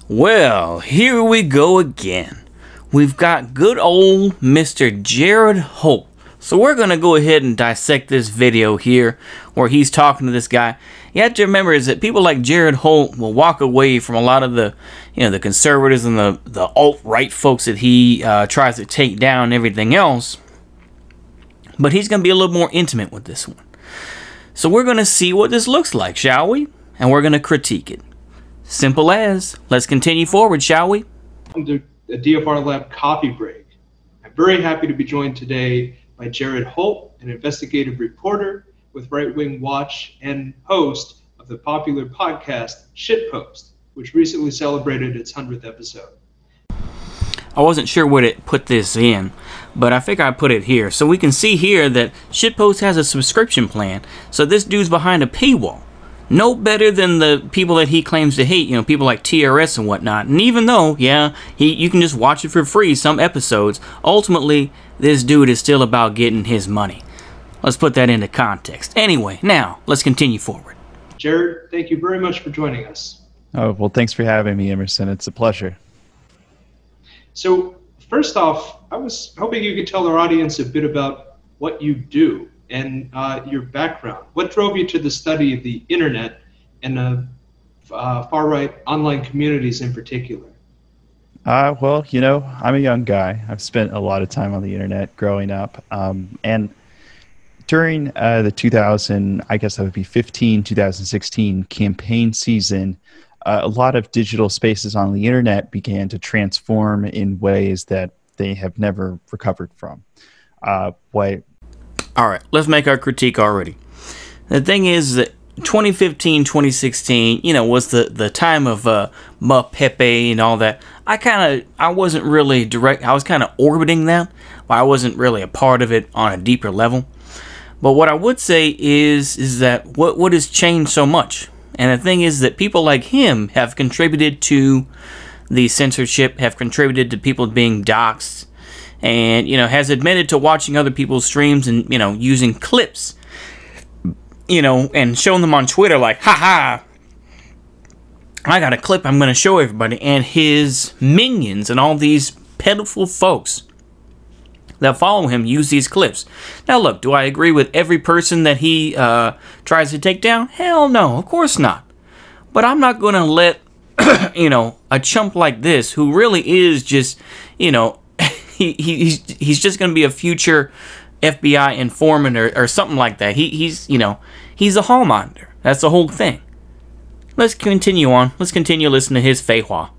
Well, here we go again. We've got good old Mr. Jared Holt. So we're going to go ahead and dissect this video here where he's talking to this guy. You have to remember is that people like Jared Holt will walk away from a lot of the, the conservatives and the alt-right folks that he tries to take down and everything else. But he's going to be a little more intimate with this one. So we're going to see what this looks like, shall we? And we're going to critique it. Simple as. Let's continue forward, shall we? Welcome to the DFR Lab Coffee Break. I'm very happy to be joined today by Jared Holt, an investigative reporter with Right Wing Watch and host of the popular podcast Shitpost, which recently celebrated its 100th episode. I wasn't sure where to put this in, but I think I put it here. So we can see here that Shitpost has a subscription plan. So this dude's behind a paywall. No better than the people that he claims to hate, people like TRS and whatnot. And even though, you can just watch it for free, some episodes, ultimately, this dude is still about getting his money. Let's put that into context. Anyway, now, let's continue forward. Jared, thank you very much for joining us. Oh, well, thanks for having me, Emerson. It's a pleasure. So, first off, I was hoping you could tell our audience a bit about what you do and your background. What drove you to the study of the internet and far-right online communities in particular? Well, I'm a young guy. I've spent a lot of time on the internet growing up. And during the 2016 campaign season, a lot of digital spaces on the internet began to transform in ways that they have never recovered from. All right, let's make our critique already. The thing is that 2015, 2016, was the time of Ma Pepe and all that. I wasn't really direct. I was kind of orbiting that, but I wasn't really a part of it on a deeper level. But what I would say is that what has changed so much? And the thing is that people like him have contributed to the censorship, have contributed to people being doxxed, and, has admitted to watching other people's streams and, using clips, and showing them on Twitter like, haha, I got a clip I'm going to show everybody. And his minions and all these pitiful folks that follow him use these clips. Now, look, do I agree with every person that he tries to take down? Hell no, of course not. But I'm not going to let, a chump like this, who really is just, he's just going to be a future FBI informant or something like that. He's a hall monitor. That's the whole thing. Let's continue on. Let's continue listening to his feijoa.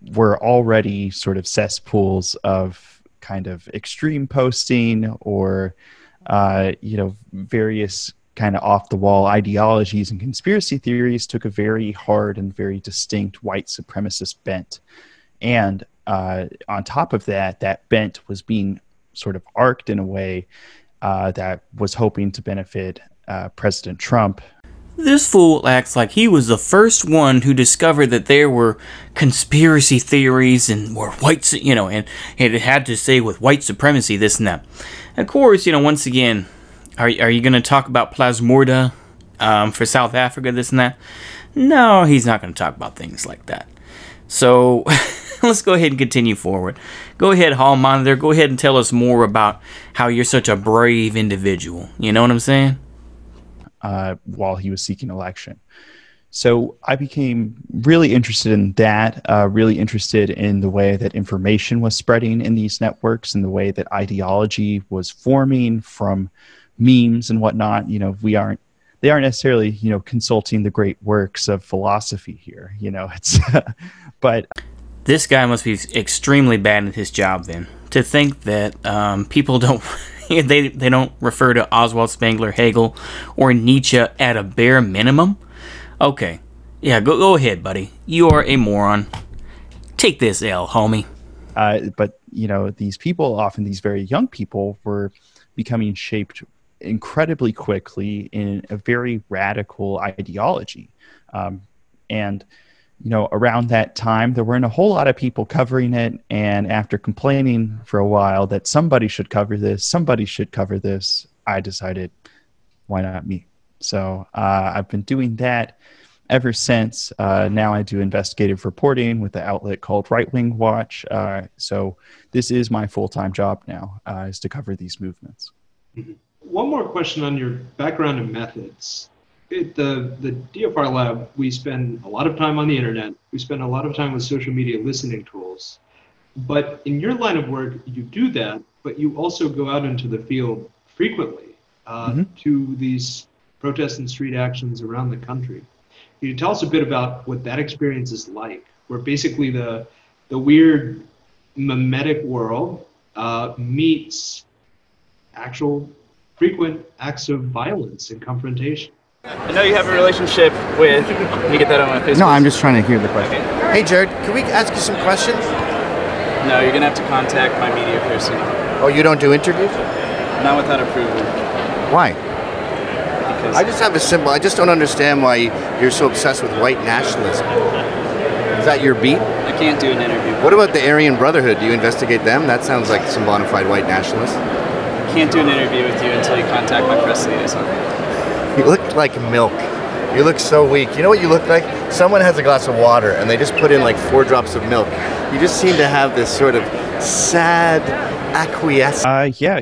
We're already sort of cesspools of kind of extreme posting or, various kind of off-the-wall ideologies and conspiracy theories took a very hard and very distinct white supremacist bent. And on top of that, that bent was being sort of arced in a way that was hoping to benefit President Trump. This fool acts like he was the first one who discovered that there were conspiracy theories and were white, and it had to say with white supremacy, this and that. Of course, once again, are you going to talk about Plasmorda for South Africa, this and that? No, he's not going to talk about things like that. So let's go ahead and continue forward. Go ahead, Hall Monitor. Go ahead and tell us more about how you're such a brave individual. You know what I'm saying? While he was seeking election. So I became really interested in that, really interested in the way that information was spreading in these networks and the way that ideology was forming from memes and whatnot. They aren't necessarily, consulting the great works of philosophy here. But this guy must be extremely bad at his job then. To think that people don't they don't refer to Oswald Spengler, Hegel, or Nietzsche at a bare minimum. Okay, yeah, go ahead, buddy. You are a moron. Take this L, homie. But these people, often these very young people, were becoming shaped incredibly quickly in a very radical ideology, and around that time, there weren't a whole lot of people covering it. And after complaining for a while that somebody should cover this, I decided, why not me? So I've been doing that. ever since. Now I do investigative reporting with the outlet called Right Wing Watch. So this is my full-time job now, is to cover these movements. Mhm. One more question on your background and methods. At the DFR lab, we spend a lot of time on the internet. We spend a lot of time with social media listening tools. But in your line of work, you do that, but you also go out into the field frequently to these protests and street actions around the country. Can you tell us a bit about what that experience is like, where basically the weird mimetic world meets actual frequent acts of violence and confrontation? I know you have a relationship with, can you get that on my face? No, I'm just trying to hear the question. Okay. Hey, Jared, can we ask you some questions? No, you're going to have to contact my media person. Oh, you don't do interviews? Not without approval. Why? Because I just have a simple, I just don't understand why you're so obsessed with white nationalism. Is that your beat? I can't do an interview. What about the Aryan Brotherhood? Do you investigate them? That sounds like some bona fide white nationalists. Can't do an interview with you until you contact my press liaison. You look like milk. You look so weak. You know what you look like? Someone has a glass of water and they just put in like 4 drops of milk. You just seem to have this sort of sad acquiescence. Yeah,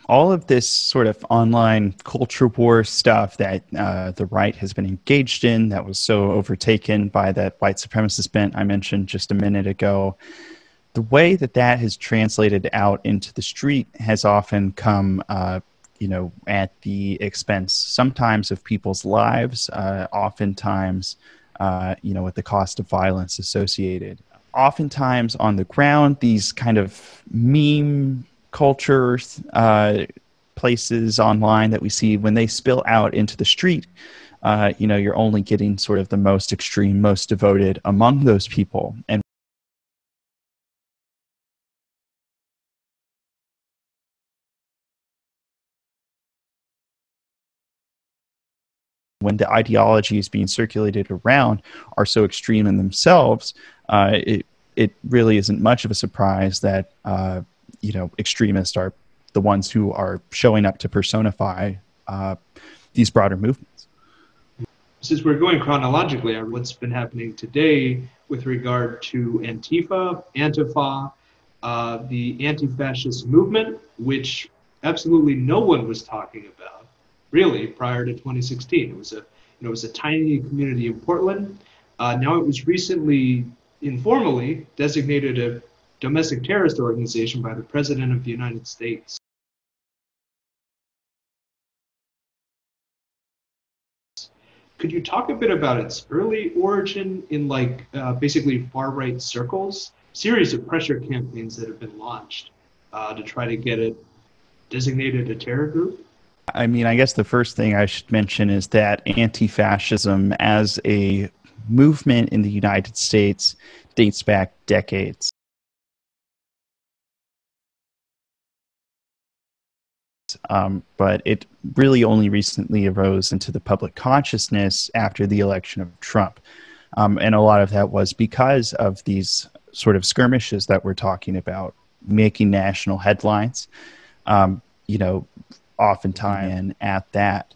all of this sort of online culture war stuff that the right has been engaged in, that was so overtaken by that white supremacist bent I mentioned just a minute ago, the way that that has translated out into the street has often come at the expense sometimes of people's lives, oftentimes with the cost of violence associated. Oftentimes on the ground, these kind of meme culture places online that we see, when they spill out into the street, you're only getting sort of the most extreme, most devoted among those people. And when the ideologies being circulated around are so extreme in themselves, it really isn't much of a surprise that extremists are the ones who are showing up to personify these broader movements. Since we're going chronologically on what's been happening today with regard to Antifa, the anti-fascist movement, which absolutely no one was talking about, really, prior to 2016. It was a tiny community in Portland. Now it was recently informally designated a domestic terrorist organization by the President of the United States. Could you talk a bit about its early origin in basically far-right circles? Series of pressure campaigns that have been launched to try to get it designated a terror group? I mean, I guess the first thing I should mention is that anti-fascism as a movement in the United States dates back decades. But it really only recently arose into the public consciousness after the election of Trump. And a lot of that was because of these sort of skirmishes that we're talking about, making national headlines, oftentimes at that.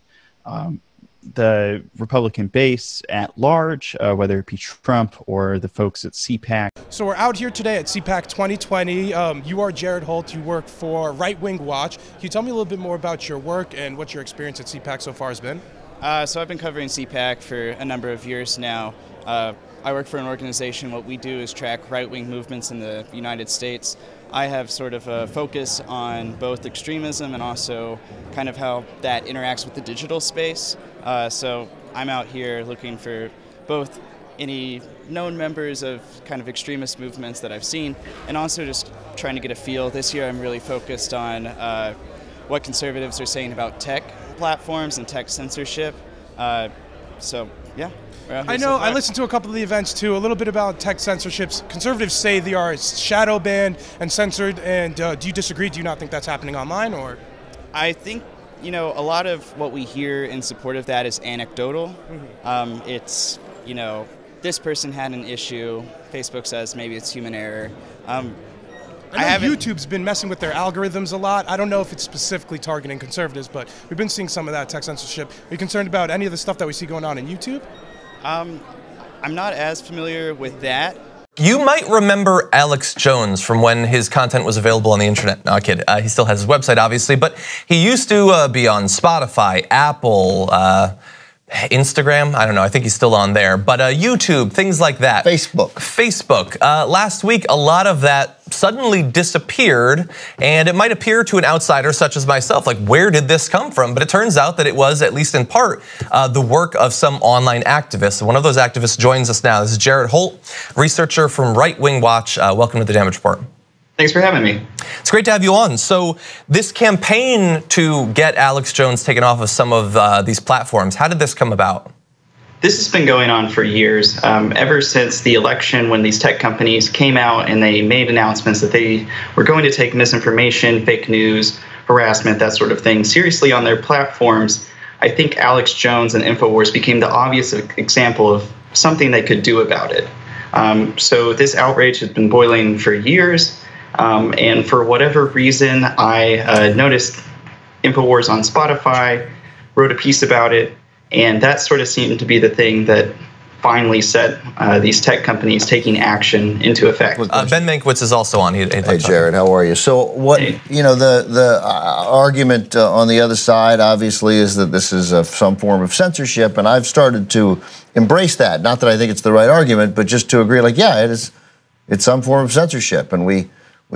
The Republican base at large, whether it be Trump or the folks at CPAC. So we're out here today at CPAC 2020. You are Jared Holt. You work for Right Wing Watch. Can you tell me a little bit more about your work and what your experience at CPAC so far has been? So I've been covering CPAC for a number of years now. I work for an organization. What we do is track right-wing movements in the United States. I have sort of a focus on both extremism and also kind of how that interacts with the digital space. So I'm out here looking for both any known members of kind of extremist movements that I've seen, and also just trying to get a feel. This year I'm really focused on what conservatives are saying about tech platforms and tech censorship. So yeah. I know, I listened to a couple of the events too, a little bit about tech censorships. Conservatives say they are shadow banned and censored, and do you disagree? Do you not think that's happening online? Or I think, a lot of what we hear in support of that is anecdotal. It's, this person had an issue. Facebook says maybe it's human error. I know YouTube's been messing with their algorithms a lot. I don't know if it's specifically targeting conservatives, but we've been seeing some of that tech censorship. Are you concerned about any of the stuff that we see going on in YouTube? I'm not as familiar with that. You might remember Alex Jones from when his content was available on the internet. No, kid. He still has his website, obviously, but he used to be on Spotify, Apple, Instagram. I don't know. I think he's still on there. But YouTube, things like that. Facebook. Last week, a lot of that suddenly disappeared, and it might appear to an outsider such as myself, like, where did this come from? But it turns out that it was, at least in part, the work of some online activists. One of those activists joins us now. This is Jared Holt, researcher from Right Wing Watch. Welcome to the Damage Report. Thanks for having me. It's great to have you on. So this campaign to get Alex Jones taken off of some of these platforms, how did this come about? This has been going on for years, ever since the election, when these tech companies came out and they made announcements that they were going to take misinformation, fake news, harassment, that sort of thing seriously on their platforms. I think Alex Jones and InfoWars became the obvious example of something they could do about it. So this outrage has been boiling for years. And for whatever reason, I noticed InfoWars on Spotify, wrote a piece about it, and that sort of seemed to be the thing that finally set these tech companies taking action into effect. Ben Mankiewicz is also on. Hey, Jared, how are you? So what, you know, the argument on the other side, obviously, is that this is some form of censorship, and I've started to embrace that. Not that I think it's the right argument, but just to agree, like, yeah, it's some form of censorship, and we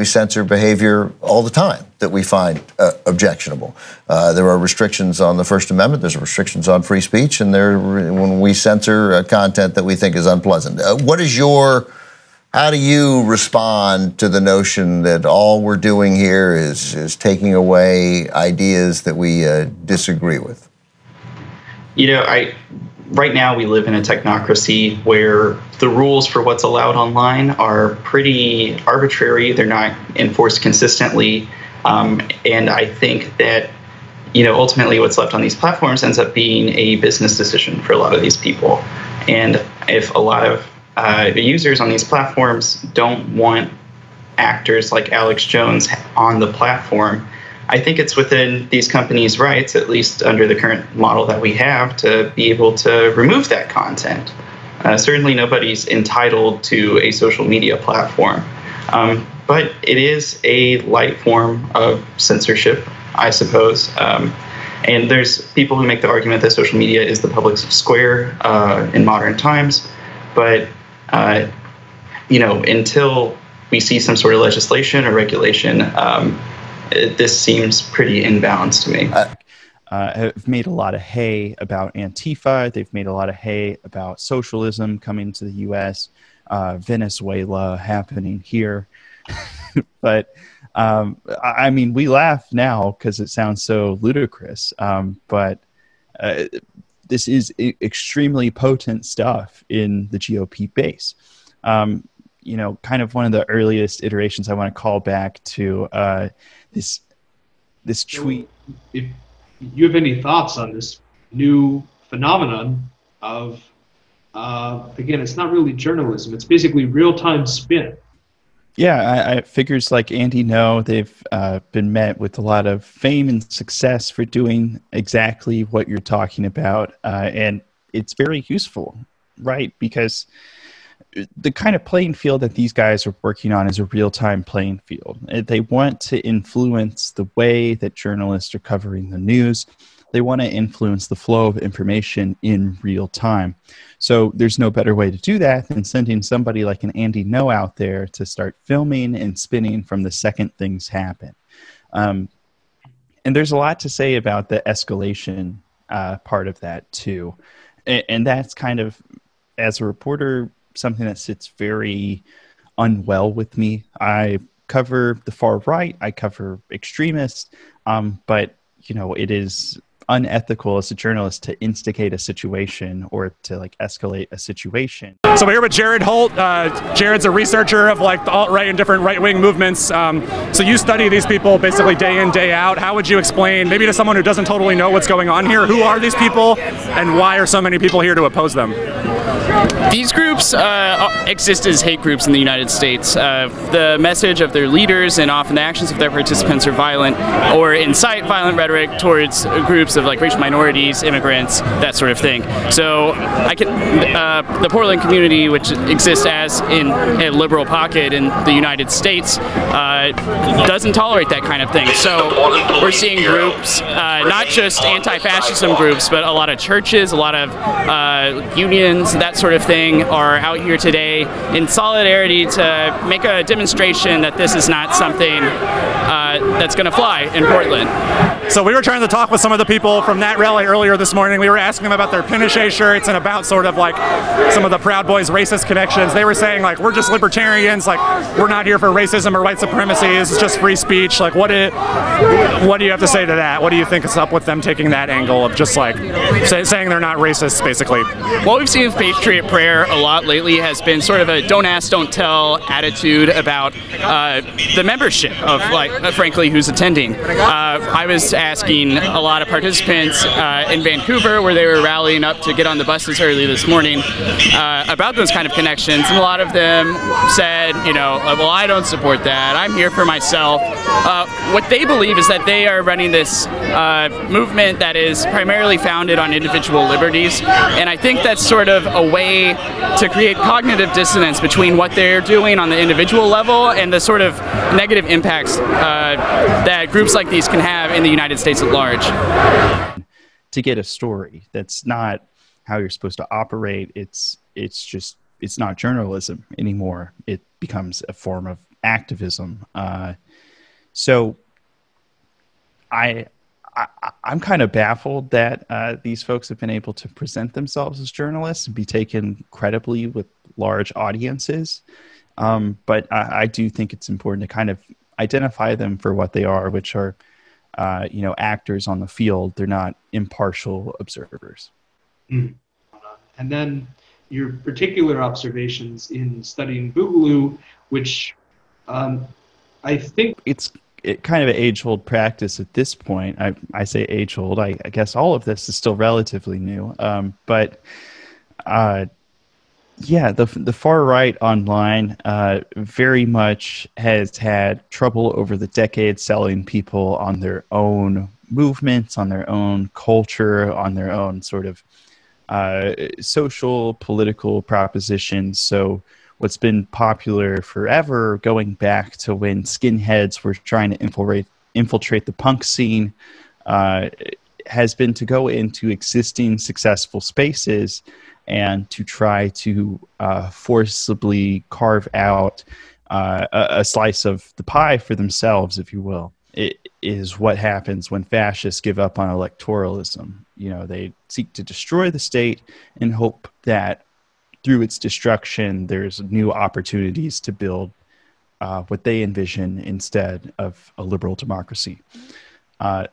censor behavior all the time that we find objectionable. There are restrictions on the First Amendment, there's restrictions on free speech, and when we censor content that we think is unpleasant. How do you respond to the notion that all we're doing here is taking away ideas that we disagree with? You know, right now we live in a technocracy where the rules for what's allowed online are pretty arbitrary. They're not enforced consistently. And I think that, you know, ultimately what's left on these platforms ends up being a business decision for a lot of these people. And if a lot of the users on these platforms don't want actors like Alex Jones on the platform, I think it's within these companies' rights, at least under the current model that we have, to be able to remove that content. Certainly nobody's entitled to a social media platform, but it is a light form of censorship, I suppose. And there's people who make the argument that social media is the public square in modern times, but you know, until we see some sort of legislation or regulation, this seems pretty imbalanced to me. Have made a lot of hay about Antifa. They've made a lot of hay about socialism coming to the U.S., Venezuela happening here. But I mean, we laugh now because it sounds so ludicrous. But this is extremely potent stuff in the GOP base. You know, kind of one of the earliest iterations I want to call back to this tweet. If you have any thoughts on this new phenomenon of, again, it's not really journalism. It's basically real-time spin. Yeah, figures like Andy Ngo, they've been met with a lot of fame and success for doing exactly what you're talking about. And it's very useful, right? Because the kind of playing field that these guys are working on is a real-time playing field. They want to influence the way that journalists are covering the news. They want to influence the flow of information in real time. So there's no better way to do that than sending somebody like an Andy Ngo out there to start filming and spinning from the second things happen. And there's a lot to say about the escalation part of that too. And that's kind of, as a reporter, something that sits very unwell with me. I cover the far right, I cover extremists, but you know, it is unethical as a journalist to instigate a situation or to like escalate a situation. So we're here with Jared Holt. Jared's a researcher of like the alt-right and different right-wing movements. So you study these people basically day in, day out. How would you explain, maybe to someone who doesn't totally know what's going on here, who are these people and why are so many people here to oppose them? These groups exist as hate groups in the United States. The message of their leaders and often the actions of their participants are violent or incite violent rhetoric towards groups of like racial minorities, immigrants, that sort of thing. So the Portland community, which exists as in a liberal pocket in the United States, doesn't tolerate that kind of thing. So we're seeing groups, not just anti-fascism groups, but a lot of churches, a lot of unions, that sort of thing, are out here today in solidarity to make a demonstration that this is not something that's going to fly in Portland. So we were trying to talk with some of the people from that rally earlier this morning. We were asking them about their Pinochet shirts and about sort of like some of the Proud Boys racist connections. They were saying like, we're just libertarians, like we're not here for racism or white supremacy, this is just free speech. Like what do you have to say to that? What do you think is up with them taking that angle of just like saying they're not racists, basically? What we've seen with Patriot Prayer a lot lately has been sort of a don't ask, don't tell attitude about the membership of, like, frankly, who's attending. I was asking a lot of participants in Vancouver, where they were rallying up to get on the buses early this morning, about those kind of connections, and a lot of them said, you know, well, I don't support that. I'm here for myself. What they believe is that they are running this movement that is primarily founded on individual liberties, and I think that's sort of a way to create cognitive dissonance between what they're doing on the individual level and the sort of negative impacts that groups like these can have in the United States at large. To get a story, that's not how you're supposed to operate. It's not journalism anymore. It becomes a form of activism. So I'm kind of baffled that these folks have been able to present themselves as journalists and be taken credibly with large audiences. But I do think it's important to kind of identify them for what they are, which are, actors on the field. They're not impartial observers. Mm. And then your particular observations in studying Boogaloo, which I think it's kind of an age-old practice at this point. I say age-old. I guess all of this is still relatively new. Yeah, the far right online very much has had trouble over the decades selling people on their own movements, on their own culture, on their own sort of social, political propositions. So what's been popular forever, going back to when skinheads were trying to infiltrate the punk scene, has been to go into existing successful spaces and to try to forcibly carve out a slice of the pie for themselves, if you will. It is what happens when fascists give up on electoralism. You know, they seek to destroy the state and hope that through its destruction, there's new opportunities to build what they envision instead of a liberal democracy. Yeah,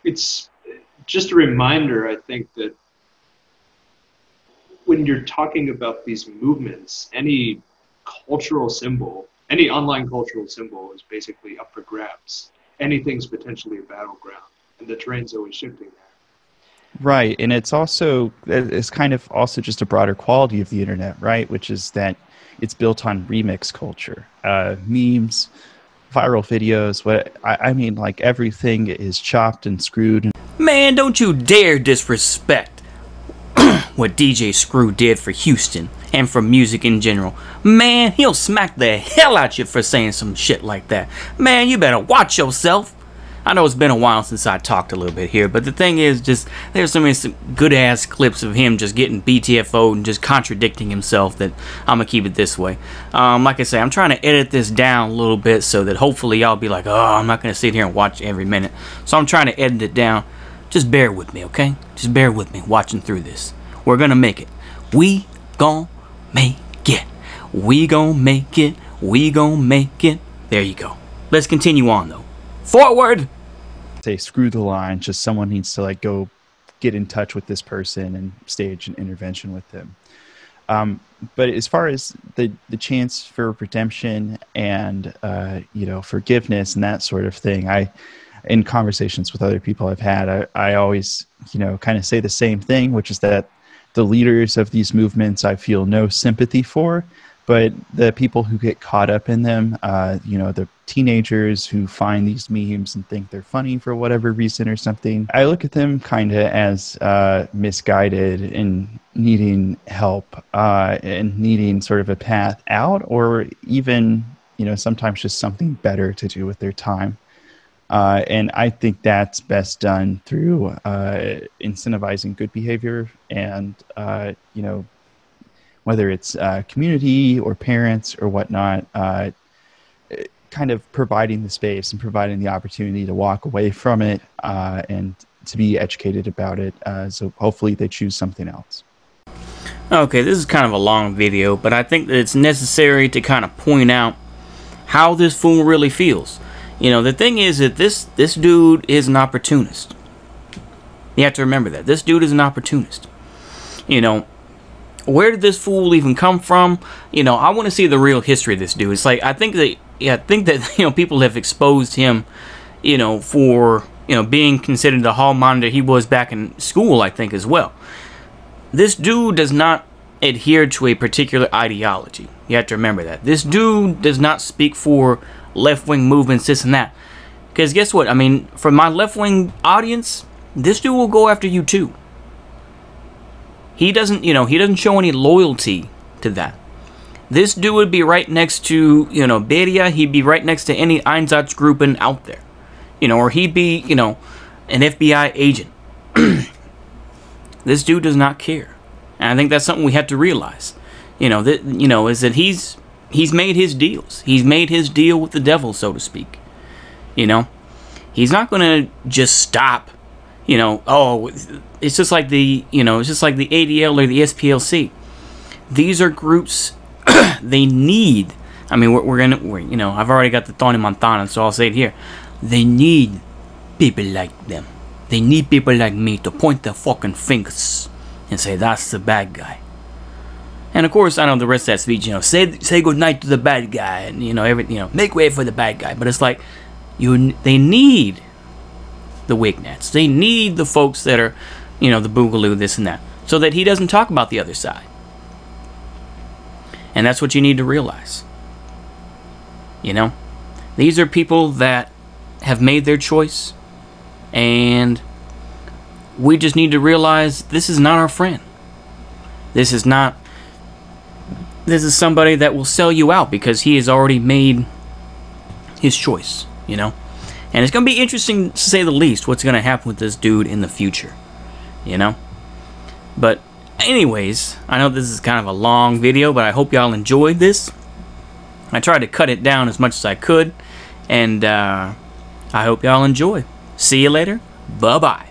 it's just a reminder, I think, that when you're talking about these movements, any cultural symbol, any online cultural symbol is basically up for grabs. Anything's potentially a battleground, and the terrain's always shifting there. Right, and it's kind of also just a broader quality of the internet, right? Which is that it's built on remix culture, memes, viral videos. I mean, like everything is chopped and screwed. Man, don't you dare disrespect what DJ Screw did for Houston and for music in general. Man, he'll smack the hell out you for saying some shit like that. Man, you better watch yourself. I know it's been a while since I talked a little bit here, but the thing is, just there's some good ass clips of him just getting BTFO'd and just contradicting himself that I'm gonna keep it this way. Like I say, I'm trying to edit this down a little bit so that hopefully y'all be like, oh, I'm not gonna sit here and watch every minute. So I'm trying to edit it down. Just bear with me, okay? Just bear with me watching through this. We're gonna make it. We gon' make it. We gon' make it. We gon' make it. There you go. Let's continue on though. Forward! Say screw the line, just someone needs to like go get in touch with this person and stage an intervention with them. But as far as the chance for redemption and forgiveness and that sort of thing, I in conversations with other people I've had, I always, kind of say the same thing, which is that the leaders of these movements I feel no sympathy for, but the people who get caught up in them, the teenagers who find these memes and think they're funny for whatever reason or something, I look at them kind of as misguided and needing help and needing sort of a path out, or even, sometimes just something better to do with their time. And I think that's best done through incentivizing good behavior and, whether it's community or parents or whatnot, kind of providing the space and providing the opportunity to walk away from it and to be educated about it. So hopefully they choose something else. Okay, this is kind of a long video, but I think that it's necessary to kind of point out how this fool really feels. The thing is that this dude is an opportunist. You have to remember that. This dude is an opportunist. Where did this fool even come from? I want to see the real history of this dude. It's like, I think that people have exposed him, for, being considered the hall monitor he was back in school, I think, as well. This dude does not adhere to a particular ideology. You have to remember that. This dude does not speak for left-wing movements, this and that. Because guess what? I mean, for my left-wing audience, this dude will go after you too. He doesn't, he doesn't show any loyalty to that. This dude would be right next to, Beria. He'd be right next to any Einsatzgruppen out there. Or he'd be, an FBI agent. This dude does not care. And I think that's something we have to realize. Is that he's made his deals. He's made his deal with the devil, so to speak. He's not going to just stop. It's just like the ADL or the SPLC. These are groups they need. I mean, I've already got the Tony Montana, so I'll say it here. They need people like them. They need people like me to point their fucking fingers and say, that's the bad guy. And of course, I know the rest of that speech, say good night to the bad guy, and make way for the bad guy. But it's like, they need the Wignats. They need the folks that are, the Boogaloo, this and that, so that he doesn't talk about the other side. And that's what you need to realize. These are people that have made their choice, and we just need to realize this is not our friend. This is somebody that will sell you out because he has already made his choice, And it's going to be interesting, to say the least, what's going to happen with this dude in the future, But anyways, I know this is kind of a long video, but I hope y'all enjoyed this. I tried to cut it down as much as I could, and I hope y'all enjoy. See you later. Bye-bye.